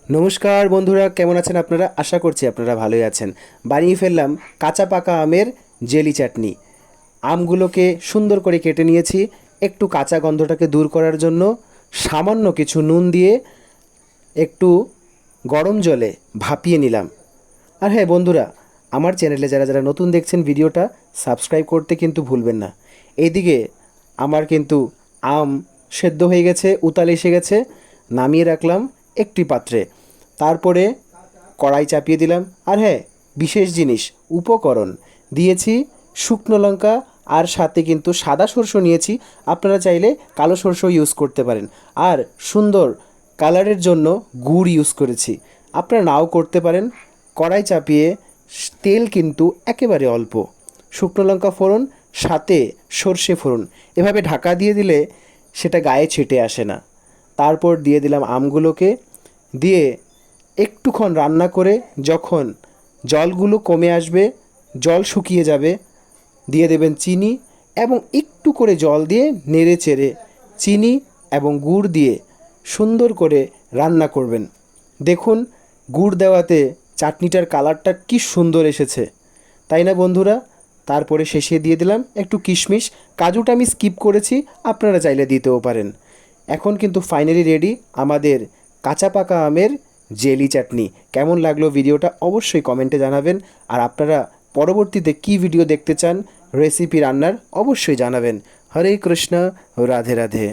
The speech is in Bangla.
नमस्कार बंधुरा केमन आছেন আপনারা आशा করছি আপনারা ভালোই আছেন। বানিয়ে ফেললাম কাঁচা পাকা আমের জেলি চাটনি। আমগুলোকে সুন্দর করে কেটে নিয়েছি, একটু কাঁচা গন্ধটাকে দূর করার জন্য সামান্য কিছু নুন দিয়ে একটু গরম জলে ভাপিয়ে নিলাম। আর হ্যাঁ বন্ধুরা, আমার চ্যানেলে যারা যারা নতুন দেখছেন ভিডিওটা সাবস্ক্রাইব করতে কিন্তু ভুলবেন না। এইদিকে আমার কিন্তু আম সেদ্ধ হয়ে গেছে, উতাল এসে গেছে, নামিয়ে রাখলাম একটি পাত্রে। তারপরে কড়াই চাপিয়ে দিলাম। আর হ্যাঁ, বিশেষ জিনিস উপকরণ দিয়েছি শুকনো লঙ্কা, আর সাথে কিন্তু সাদা সরষে নিয়েছি, আপনারা চাইলে কালো সরষেও ইউজ করতে পারেন। আর সুন্দর কালারের জন্য গুড় ইউজ করেছি, আপনারা নাও করতে পারেন। কড়াই চাপিয়ে তেল কিন্তু একেবারে অল্প, শুকনো লঙ্কা ফোড়ন সাথে সর্ষে ফোড়ন, এভাবে ঢাকা দিয়ে দিলে সেটা গায়ে ছিটে আসে না। তারপর দিয়ে দিলাম আমগুলোকে, দিয়ে একটুক্ষণ রান্না করে যখন জলগুলো কমে আসবে, জল শুকিয়ে যাবে, দিয়ে দেবেন চিনি এবং একটু করে জল দিয়ে নেড়ে চেড়ে চিনি এবং গুড় দিয়ে সুন্দর করে রান্না করবেন। দেখুন গুড় দেওয়াতে চাটনিটার কালারটা কি সুন্দর এসেছে, তাই না বন্ধুরা? তারপরে শেষে দিয়ে দিলাম একটু কিশমিশ, কাজুটা আমি স্কিপ করেছি, আপনারা চাইলে দিতেও পারেন। এখন কিন্তু ফাইনালি রেডি আমাদের কাঁচা পাকা আমের জেলি চাটনি। কেমন লাগলো ভিডিওটা অবশ্যই কমেন্টে জানাবেন। আর আপনারা পরবর্তীতে কী ভিডিও দেখতে চান রেসিপি রান্নার অবশ্যই জানাবেন। হরে কৃষ্ণ, রাধে রাধে।